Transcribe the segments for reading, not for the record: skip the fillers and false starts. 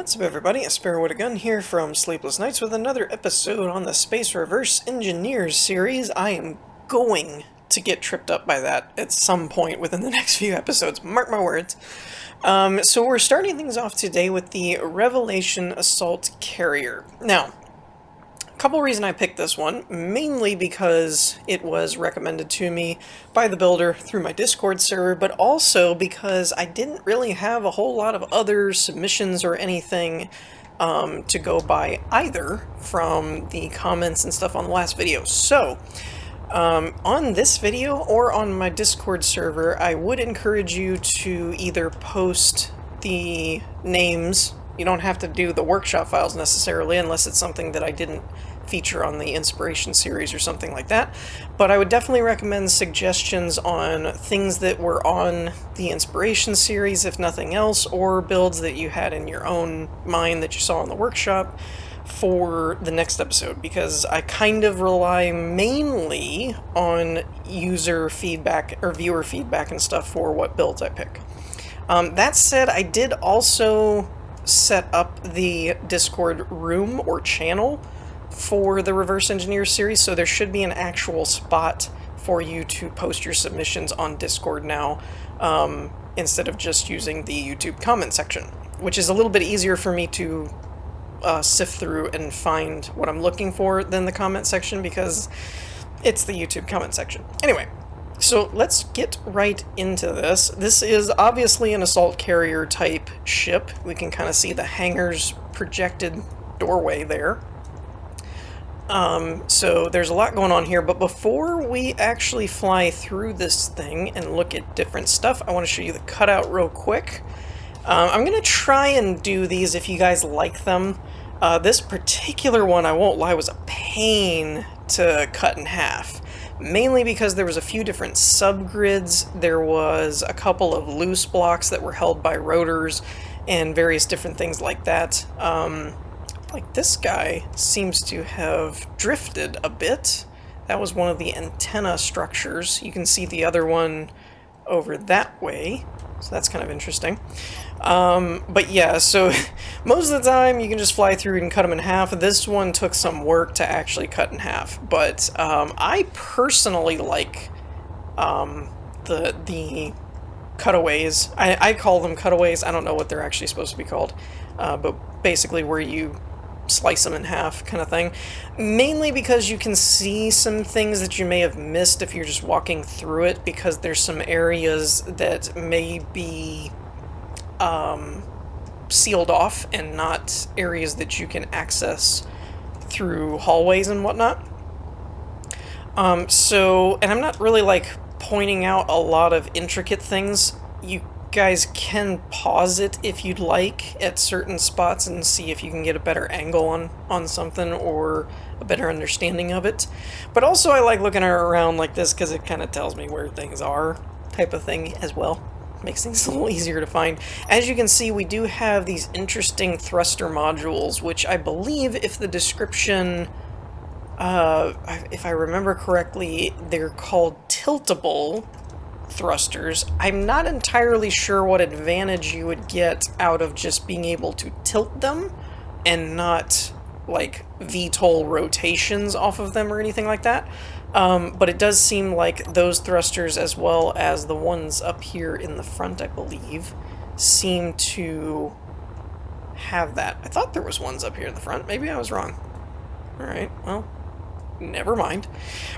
What's up, everybody? A Sparrow with a Gun here from Sleepless Nights with another episode on the Space Reverse Engineers series. I am going to get tripped up by that at some point within the next few episodes, mark my words. So we're starting things off today with the Revelation Assault Carrier. Now, a couple reasons I picked this one, mainly because it was recommended to me by the builder through my Discord server, but also because I didn't really have a whole lot of other submissions or anything to go by either from the comments and stuff on the last video. So, on this video or on my Discord server, I would encourage you to either post the names. You don't have to do the workshop files necessarily unless it's something that I didn't feature on the inspiration series or something like that. But I would definitely recommend suggestions on things that were on the inspiration series, if nothing else, or builds that you had in your own mind that you saw in the workshop for the next episode, because I kind of rely mainly on user feedback or viewer feedback and stuff for what builds I pick. That said, I did also set up the Discord room or channel for the Reverse Engineer series, so there should be an actual spot for you to post your submissions on Discord now, instead of just using the YouTube comment section, which is a little bit easier for me to sift through and find what I'm looking for than the comment section, because it's the YouTube comment section. Anyway, so let's get right into this. This is obviously an assault carrier type ship. We can kind of see the hangar's projected doorway there. So there's a lot going on here, but before we actually fly through this thing and look at different stuff, I want to show you the cutout real quick. I'm going to try and do these if you guys like them. This particular one, I won't lie, was a pain to cut in half. Mainly because there was a few different subgrids, there was a couple of loose blocks that were held by rotors, and various different things like that. Like this guy seems to have drifted a bit. That was one of the antenna structures. You can see the other one over that way, so that's kind of interesting. But yeah, so most of the time you can just fly through and cut them in half. This one took some work to actually cut in half, but I personally like the cutaways. I call them cutaways. I don't know what they're actually supposed to be called, but basically where you slice them in half kind of thing. Mainly because you can see some things that you may have missed if you're just walking through it, because there's some areas that may be sealed off and not areas that you can access through hallways and whatnot. And I'm not really like pointing out a lot of intricate things. You guys can pause it if you'd like at certain spots and see if you can get a better angle on something or a better understanding of it. But also I like looking around like this because it kind of tells me where things are, type of thing as well. Makes things a little easier to find. As you can see, we do have these interesting thruster modules, which I believe, if the description, if I remember correctly, they're called Tiltable Thrusters. I'm not entirely sure what advantage you would get out of just being able to tilt them and not like VTOL rotations off of them or anything like that. But it does seem like those thrusters, as well as the ones up here in the front, I believe, seem to have that. I thought there was ones up here in the front. Maybe I was wrong. Alright, well, never mind.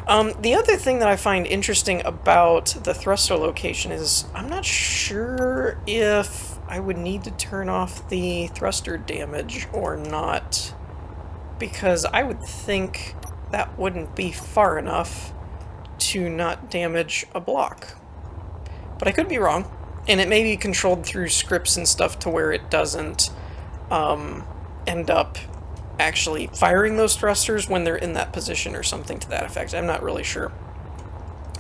The other thing that I find interesting about the thruster location is I'm not sure if I would need to turn off the thruster damage or not, because I would think that wouldn't be far enough to not damage a block. But I could be wrong, and it may be controlled through scripts and stuff to where it doesn't end up actually firing those thrusters when they're in that position or something to that effect. I'm not really sure.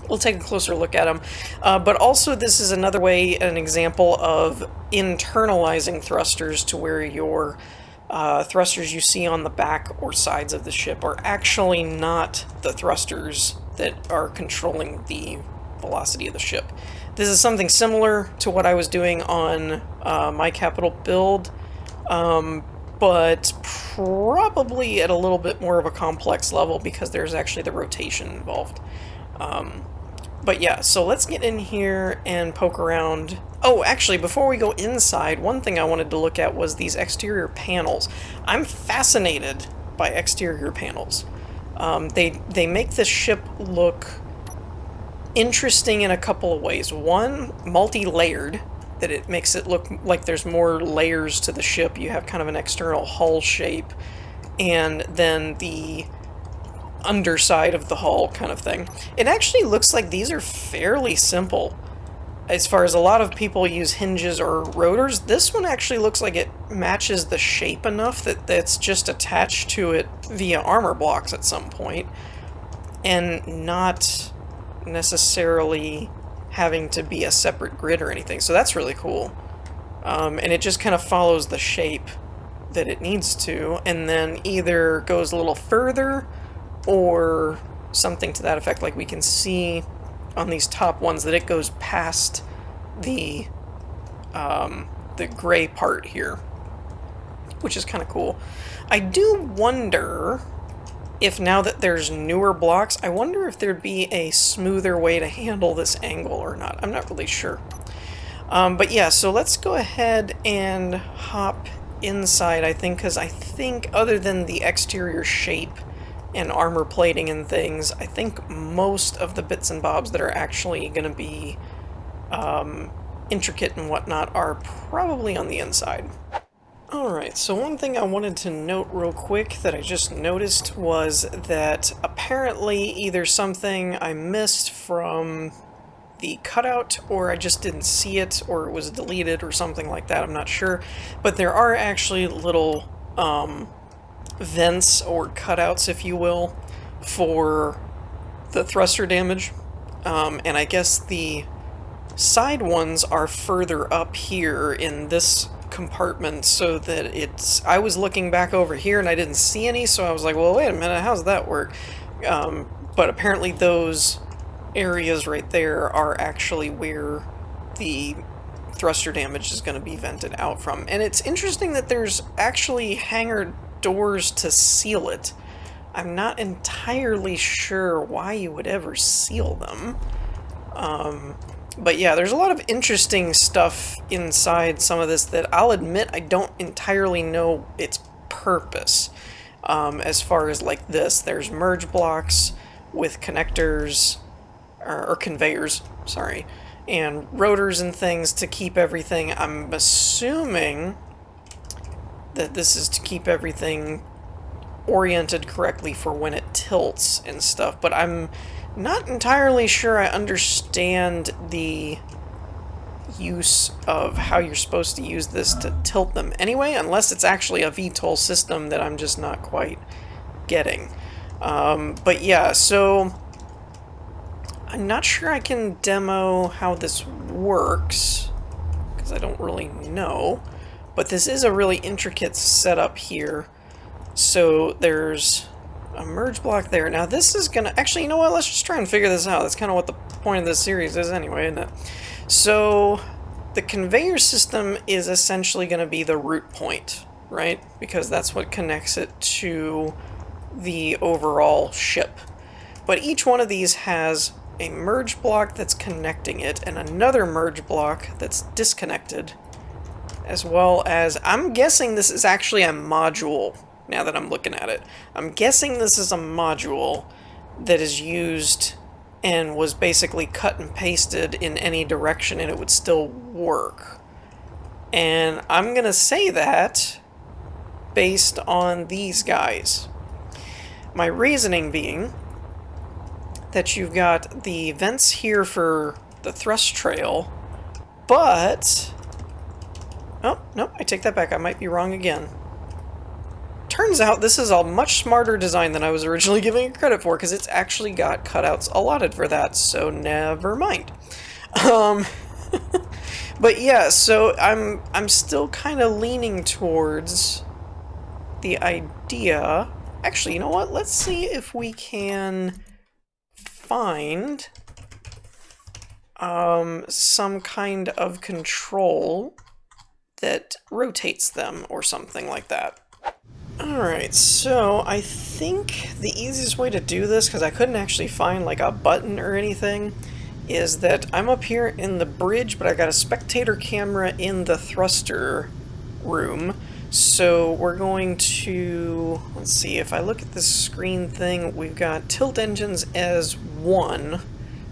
We'll take a closer look at them. But also this is another way, an example of internalizing thrusters to where your thrusters you see on the back or sides of the ship are actually not the thrusters that are controlling the velocity of the ship. This is something similar to what I was doing on my capital build, but probably at a little bit more of a complex level because there's actually the rotation involved. But yeah, so let's get in here and poke around. Oh, actually, before we go inside, one thing I wanted to look at was these exterior panels. I'm fascinated by exterior panels. They make this ship look interesting in a couple of ways. One, multi-layered, that it makes it look like there's more layers to the ship. You have kind of an external hull shape, and then the underside of the hull kind of thing. It actually looks like these are fairly simple. As far as a lot of people use hinges or rotors, this one actually looks like it matches the shape enough that it's just attached to it via armor blocks at some point, and not necessarily having to be a separate grid or anything. So that's really cool. And it just kind of follows the shape that it needs to, and then either goes a little further or something to that effect. Like we can see on these top ones that it goes past the gray part here, which is kind of cool. I do wonder if, now that there's newer blocks, I wonder if there'd be a smoother way to handle this angle or not. I'm not really sure. But yeah, so let's go ahead and hop inside, I think, because I think other than the exterior shape and armor plating and things, I think most of the bits and bobs that are actually going to be intricate and whatnot are probably on the inside. Alright, so one thing I wanted to note real quick that I just noticed was that apparently either something I missed from the cutout, or I just didn't see it, or it was deleted or something like that, I'm not sure, but there are actually little vents or cutouts, if you will, for the thruster damage, and I guess the side ones are further up here in this compartment, so that I was looking back over here and I didn't see any, so I was like, well, wait a minute, how's that work? But apparently those areas right there are actually where the thruster damage is going to be vented out from. And it's interesting that there's actually hangar doors to seal it. I'm not entirely sure why you would ever seal them. But yeah, there's a lot of interesting stuff inside some of this that I'll admit I don't entirely know its purpose. As far as like this, there's merge blocks with connectors, or conveyors, sorry, and rotors and things to keep everything. I'm assuming that this is to keep everything oriented correctly for when it tilts and stuff, but I'm not entirely sure I understand the use of how you're supposed to use this to tilt them anyway, unless it's actually a VTOL system that I'm just not quite getting. But yeah, so I'm not sure I can demo how this works, because I don't really know, but this is a really intricate setup here. So there's a merge block there. Now this is gonna, actually, you know what, let's just try and figure this out. That's kind of what the point of this series is anyway, isn't it? So the conveyor system is essentially going to be the root point, right? Because that's what connects it to the overall ship. But each one of these has a merge block that's connecting it and another merge block that's disconnected, as well as, I'm guessing this is actually a module. Now that I'm looking at it, I'm guessing this is a module that is used and was basically cut and pasted in any direction and it would still work. And I'm gonna say that based on these guys. My reasoning being that you've got the vents here for the thrust trail, but... oh, no, I take that back, I might be wrong again. Turns out this is a much smarter design than I was originally giving it credit for, because it's actually got cutouts allotted for that, so never mind. But yeah, so I'm still kind of leaning towards the idea... actually, you know what? Let's see if we can find some kind of control that rotates them or something like that. Alright, so I think the easiest way to do this, because I couldn't actually find like a button or anything, is that I'm up here in the bridge, but I got a spectator camera in the thruster room. So we're going to, let's see, if I look at this screen thing, we've got tilt engines as 1.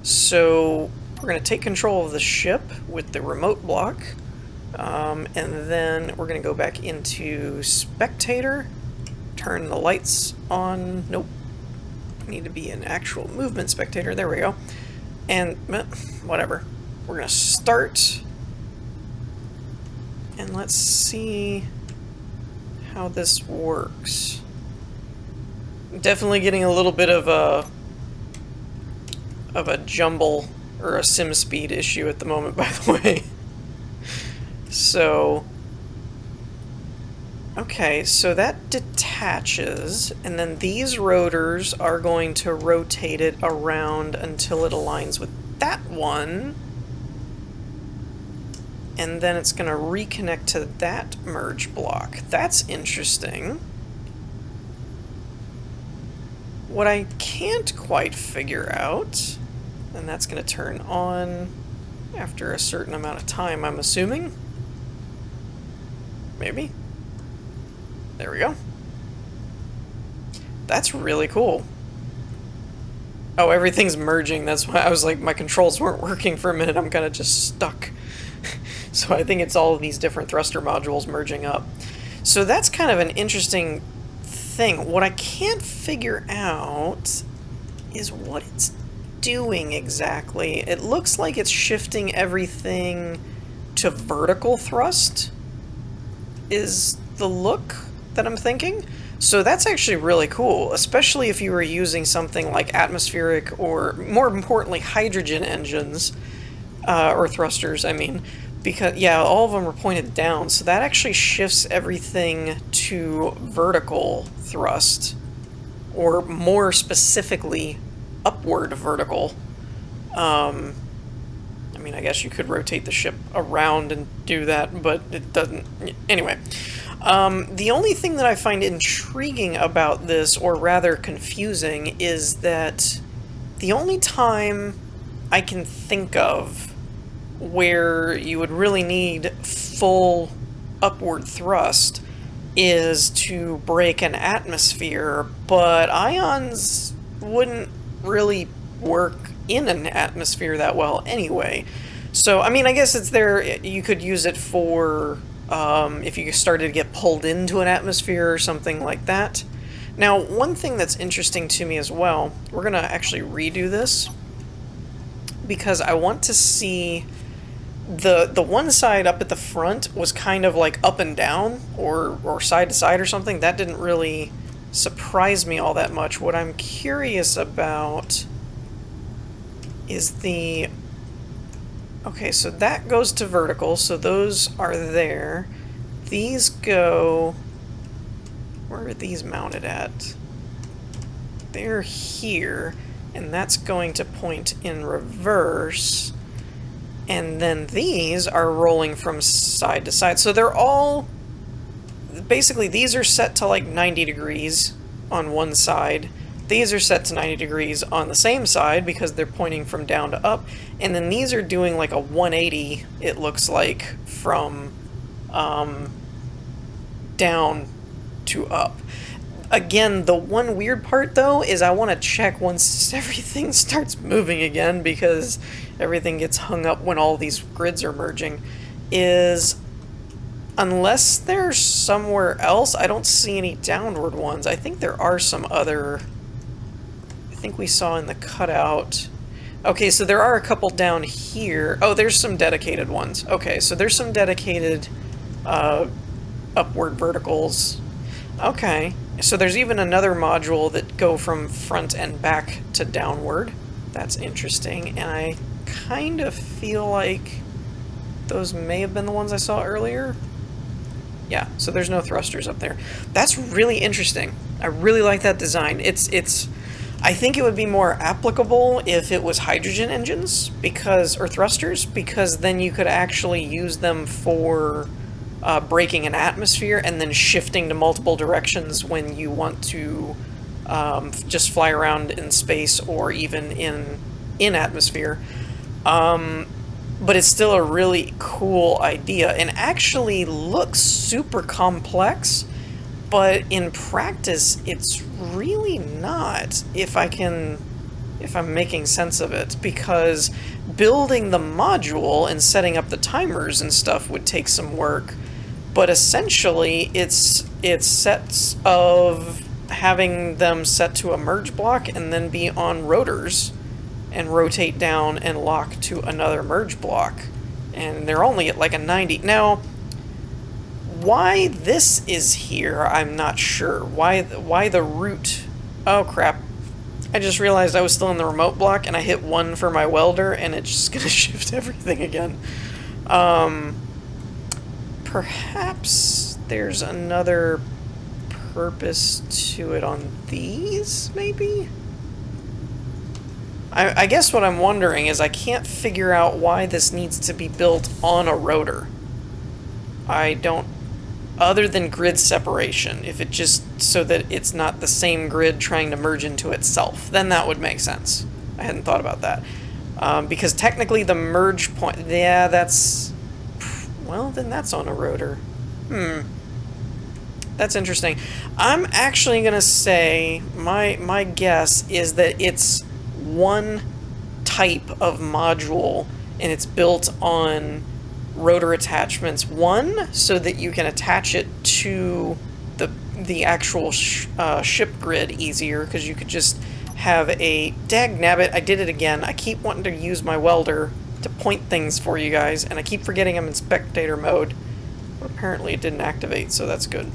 So we're going to take control of the ship with the remote block. And then we're going to go back into spectator, turn the lights on. Nope. Need to be an actual movement spectator. There we go. And whatever. We're going to start. And let's see how this works. Definitely getting a little bit of a jumble or a sim speed issue at the moment, by the way. So, okay, so that detaches, and then these rotors are going to rotate it around until it aligns with that one, and then it's going to reconnect to that merge block. That's interesting. What I can't quite figure out, and that's going to turn on after a certain amount of time, I'm assuming. Maybe. There we go. That's really cool. Oh, everything's merging. That's why I was like, my controls weren't working for a minute. I'm kind of just stuck. So I think it's all of these different thruster modules merging up. So that's kind of an interesting thing. What I can't figure out is what it's doing exactly. It looks like it's shifting everything to vertical thrust, is the look that I'm thinking. So that's actually really cool, especially if you were using something like atmospheric or, more importantly, hydrogen engines, or thrusters, I mean, because, yeah, all of them are pointed down, so that actually shifts everything to vertical thrust, or more specifically, upward vertical. I mean, I guess you could rotate the ship around and do that, but it doesn't. Anyway, the only thing that I find intriguing about this, or rather confusing, is that the only time I can think of where you would really need full upward thrust is to break an atmosphere, but ions wouldn't really work in an atmosphere that well anyway. So, I mean, I guess it's there, you could use it for if you started to get pulled into an atmosphere or something like that. Now, one thing that's interesting to me as well, we're going to actually redo this, because I want to see the one side up at the front was kind of like up and down, or side to side or something. That didn't really surprise me all that much. What I'm curious about is the... Okay, so that goes to vertical, so those are there. These go... Where are these mounted at? They're here, and that's going to point in reverse. And then these are rolling from side to side. So they're all... Basically, these are set to like 90 degrees on one side. These are set to 90 degrees on the same side because they're pointing from down to up. And then these are doing like a 180, it looks like, from down to up. Again, the one weird part, though, is I want to check once everything starts moving again, because everything gets hung up when all these grids are merging, is unless there's somewhere else, I don't see any downward ones. I think there are some other... I think we saw in the cutout... Okay, so there are a couple down here. Oh, there's some dedicated ones. Okay, so there's some dedicated upward verticals. Okay, so there's even another module that go from front and back to downward. That's interesting, and I kind of feel like those may have been the ones I saw earlier. Yeah, so there's no thrusters up there. That's really interesting. I really like that design. I think it would be more applicable if it was hydrogen engines, or thrusters, because then you could actually use them for breaking an atmosphere and then shifting to multiple directions when you want to just fly around in space or even in atmosphere. But it's still a really cool idea and actually looks super complex, but in practice it's really not, if I'm making sense of it, because building the module and setting up the timers and stuff would take some work, but essentially it's sets of having them set to a merge block and then be on rotors and rotate down and lock to another merge block. And they're only at like a 90. Now, why this is here, I'm not sure. Why the root... Oh, crap. I just realized I was still in the remote block, and I hit 1 for my welder, and it's just gonna shift everything again. Perhaps there's another purpose to it on these, maybe? I guess what I'm wondering is I can't figure out why this needs to be built on a rotor. I don't... Other than grid separation, if it just... so that it's not the same grid trying to merge into itself, then that would make sense. I hadn't thought about that. Because technically the merge point... Yeah, that's... Well, then that's on a rotor. That's interesting. I'm actually gonna say... My guess is that it's one type of module, and it's built on rotor attachments 1, so that you can attach it to the actual ship grid easier, because you could just have a... Dagnabbit, I did it again. I keep wanting to use my welder to point things for you guys, and I keep forgetting I'm in spectator mode. But apparently it didn't activate, so that's good.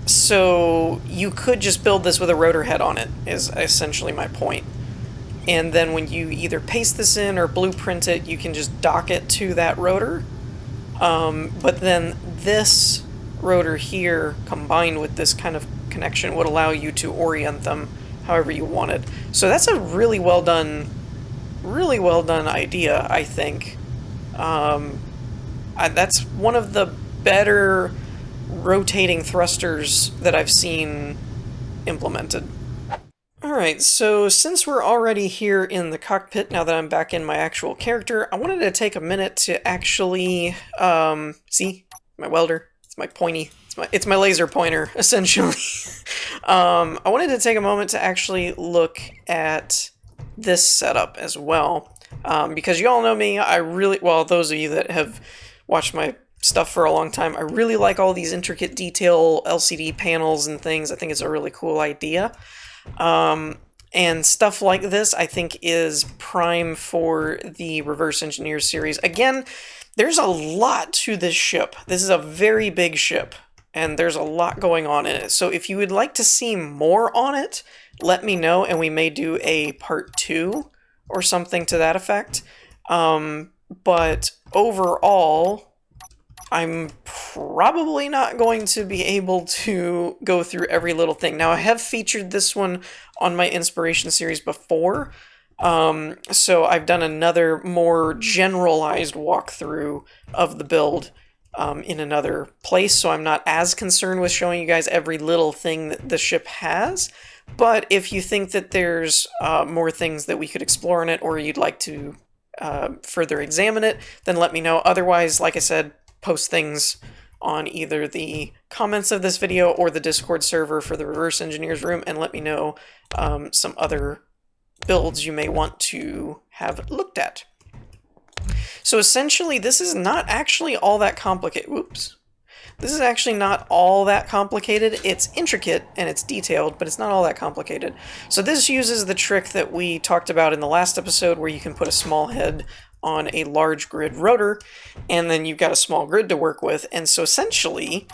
So you could just build this with a rotor head on it, is essentially my point. And then when you either paste this in or blueprint it, you can just dock it to that rotor. But then this rotor here, combined with this kind of connection, would allow you to orient them however you wanted. So that's a really well done idea, I think. That's one of the better rotating thrusters that I've seen implemented. Alright, so since we're already here in the cockpit, now that I'm back in my actual character, I wanted to take a minute to actually, see? My welder. It's my pointy. It's my laser pointer, essentially. I wanted to take a moment to actually look at this setup as well. Because you all know me, well, those of you that have watched my stuff for a long time, I really like all these intricate detail LCD panels and things. I think it's a really cool idea. And stuff like this, I think, is prime for the Reverse Engineers series. Again, there's a lot to this ship. This is a very big ship, and there's a lot going on in it. So if you would like to see more on it, let me know, and we may do a part 2 or something to that effect. But overall, I'm probably not going to be able to go through every little thing. Now, I have featured this one on my Inspiration series before, so I've done another more generalized walkthrough of the build in another place, so I'm not as concerned with showing you guys every little thing that the ship has. But if you think that there's more things that we could explore in it, or you'd like to further examine it, then let me know. Otherwise, like I said, post things on either the comments of this video or the Discord server for the Reverse Engineers room, and let me know some other builds you may want to have looked at. So essentially, this is not actually all that complicated. Whoops. This is actually not all that complicated. It's intricate and it's detailed, but it's not all that complicated. So this uses the trick that we talked about in the last episode, where you can put a small head on a large grid rotor, and then you've got a small grid to work with. And so essentially,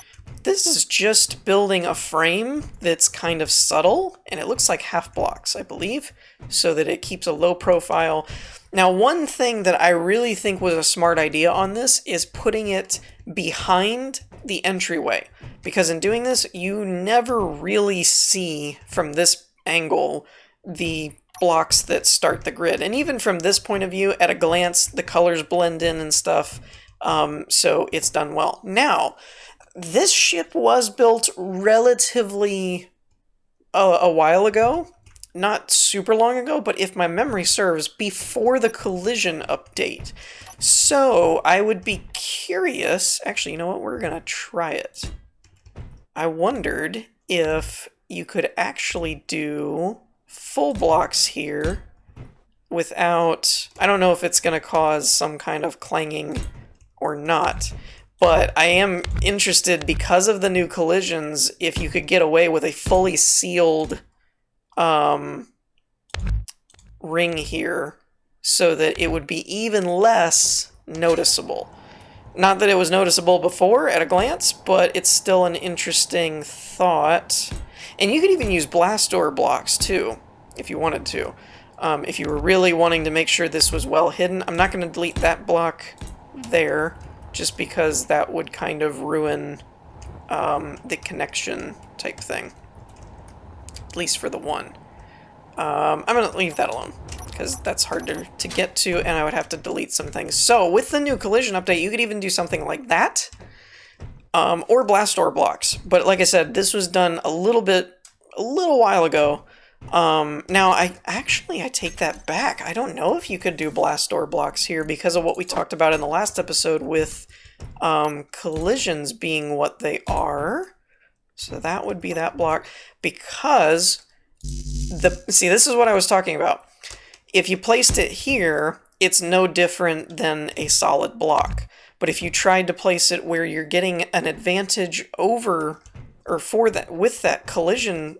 this is just building a frame that's kind of subtle, and it looks like half blocks, I believe, so that it keeps a low profile. Now, one thing that I really think was a smart idea on this is putting it behind the entryway, because in doing this, you never really see from this angle the blocks that start the grid. And even from this point of view, at a glance, the colors blend in and stuff. So it's done well. Now, this ship was built relatively a while ago, not super long ago, but if my memory serves, before the collision update. So I would be curious. Actually, you know what? We're gonna try it. I wondered if you could actually do full blocks here without... I don't know if it's gonna cause some kind of clanging or not. But I am interested, because of the new collisions, if you could get away with a fully sealed ring here so that it would be even less noticeable. Not that it was noticeable before at a glance, but it's still an interesting thought. And you could even use blast door blocks too, if you wanted to. If you were really wanting to make sure this was well hidden. I'm not going to delete that block there, just because that would kind of ruin the connection type thing. At least for the one. I'm going to leave that alone, because that's harder to get to, and I would have to delete some things. So, with the new collision update, you could even do something like that, or blast door blocks. But like I said, this was done a little while ago. Now, I take that back. I don't know if you could do blast door blocks here because of what we talked about in the last episode with collisions being what they are. So that would be that block, because see, this is what I was talking about. If you placed it here, it's no different than a solid block. But if you tried to place it where you're getting an advantage over, or for that, with that collision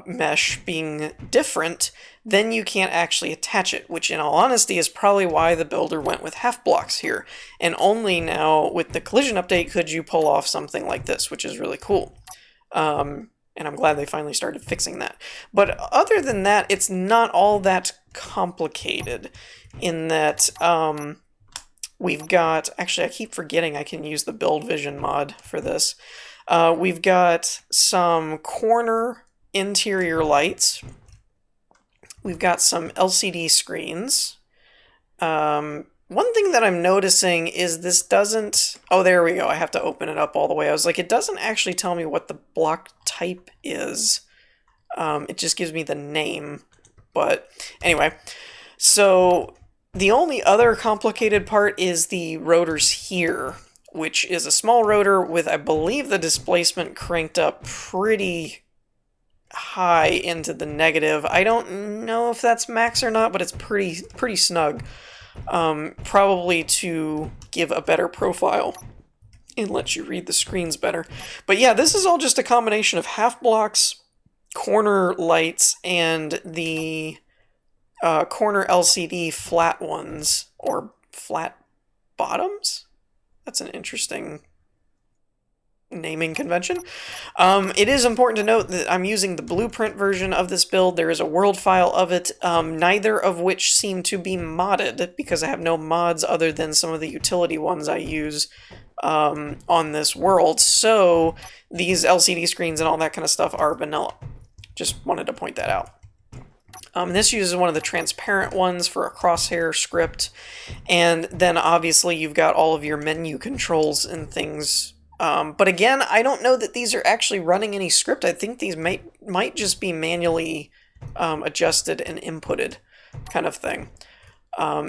mesh being different, then you can't actually attach it, which in all honesty is probably why the builder went with half blocks here. And only now with the collision update could you pull off something like this, which is really cool. And I'm glad they finally started fixing that. But other than that, it's not all that complicated in that we've got... Actually, I keep forgetting I can use the Build Vision mod for this. We've got some corner interior lights. We've got some LCD screens. One thing that I'm noticing is this doesn't... Oh, there we go. I have to open it up all the way. I was like, it doesn't actually tell me what the block type is. It just gives me the name. But anyway, so the only other complicated part is the rotors here, which is a small rotor with, I believe, the displacement cranked up pretty high into the negative. I don't know if that's max or not, but it's pretty snug. Probably to give a better profile and let you read the screens better. But yeah, this is all just a combination of half blocks, corner lights, and the corner LCD flat ones, or flat bottoms? That's an interesting naming convention. It is important to note that I'm using the blueprint version of this build. There is a world file of it, neither of which seem to be modded, because I have no mods other than some of the utility ones I use on this world. So these LCD screens and all that kind of stuff are vanilla. Just wanted to point that out. This uses one of the transparent ones for a crosshair script, and then obviously you've got all of your menu controls and things. But again, I don't know that these are actually running any script. I think these might just be manually adjusted and inputted, kind of thing.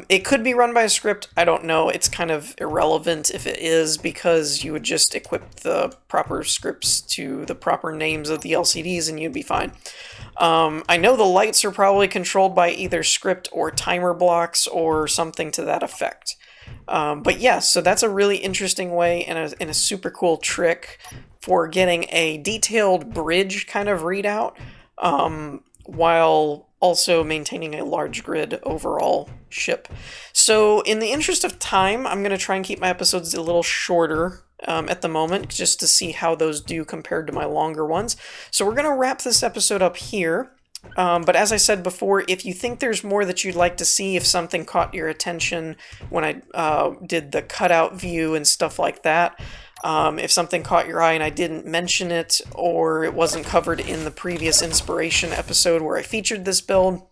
It could be run by a script. I don't know. It's kind of irrelevant if it is, because you would just equip the proper scripts to the proper names of the LCDs and you'd be fine. I know the lights are probably controlled by either script or timer blocks or something to that effect. But yeah, so that's a really interesting way and a super cool trick for getting a detailed bridge kind of readout, while also maintaining a large grid overall ship. So in the interest of time, I'm going to try and keep my episodes a little shorter at the moment, just to see how those do compared to my longer ones. So we're going to wrap this episode up here. But as I said before, if you think there's more that you'd like to see, if something caught your attention when I did the cutout view and stuff like that, if something caught your eye and I didn't mention it, or it wasn't covered in the previous inspiration episode where I featured this build,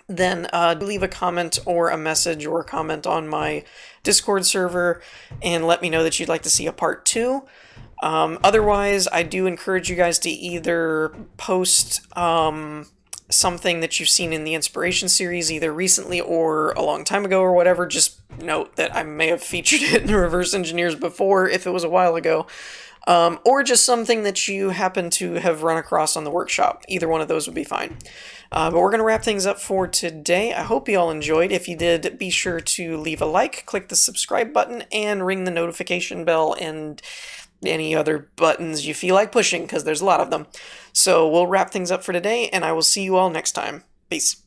then leave a comment or a message or a comment on my Discord server and let me know that you'd like to see a part 2. Otherwise, I do encourage you guys to either post something that you've seen in the inspiration series, either recently or a long time ago or whatever. Just note that I may have featured it in Reverse Engineers before if it was a while ago. Or just something that you happen to have run across on the workshop. Either one of those would be fine. But we're going to wrap things up for today. I hope you all enjoyed. If you did, be sure to leave a like, click the subscribe button, and ring the notification bell and any other buttons you feel like pushing, because there's a lot of them. So we'll wrap things up for today, and I will see you all next time. Peace.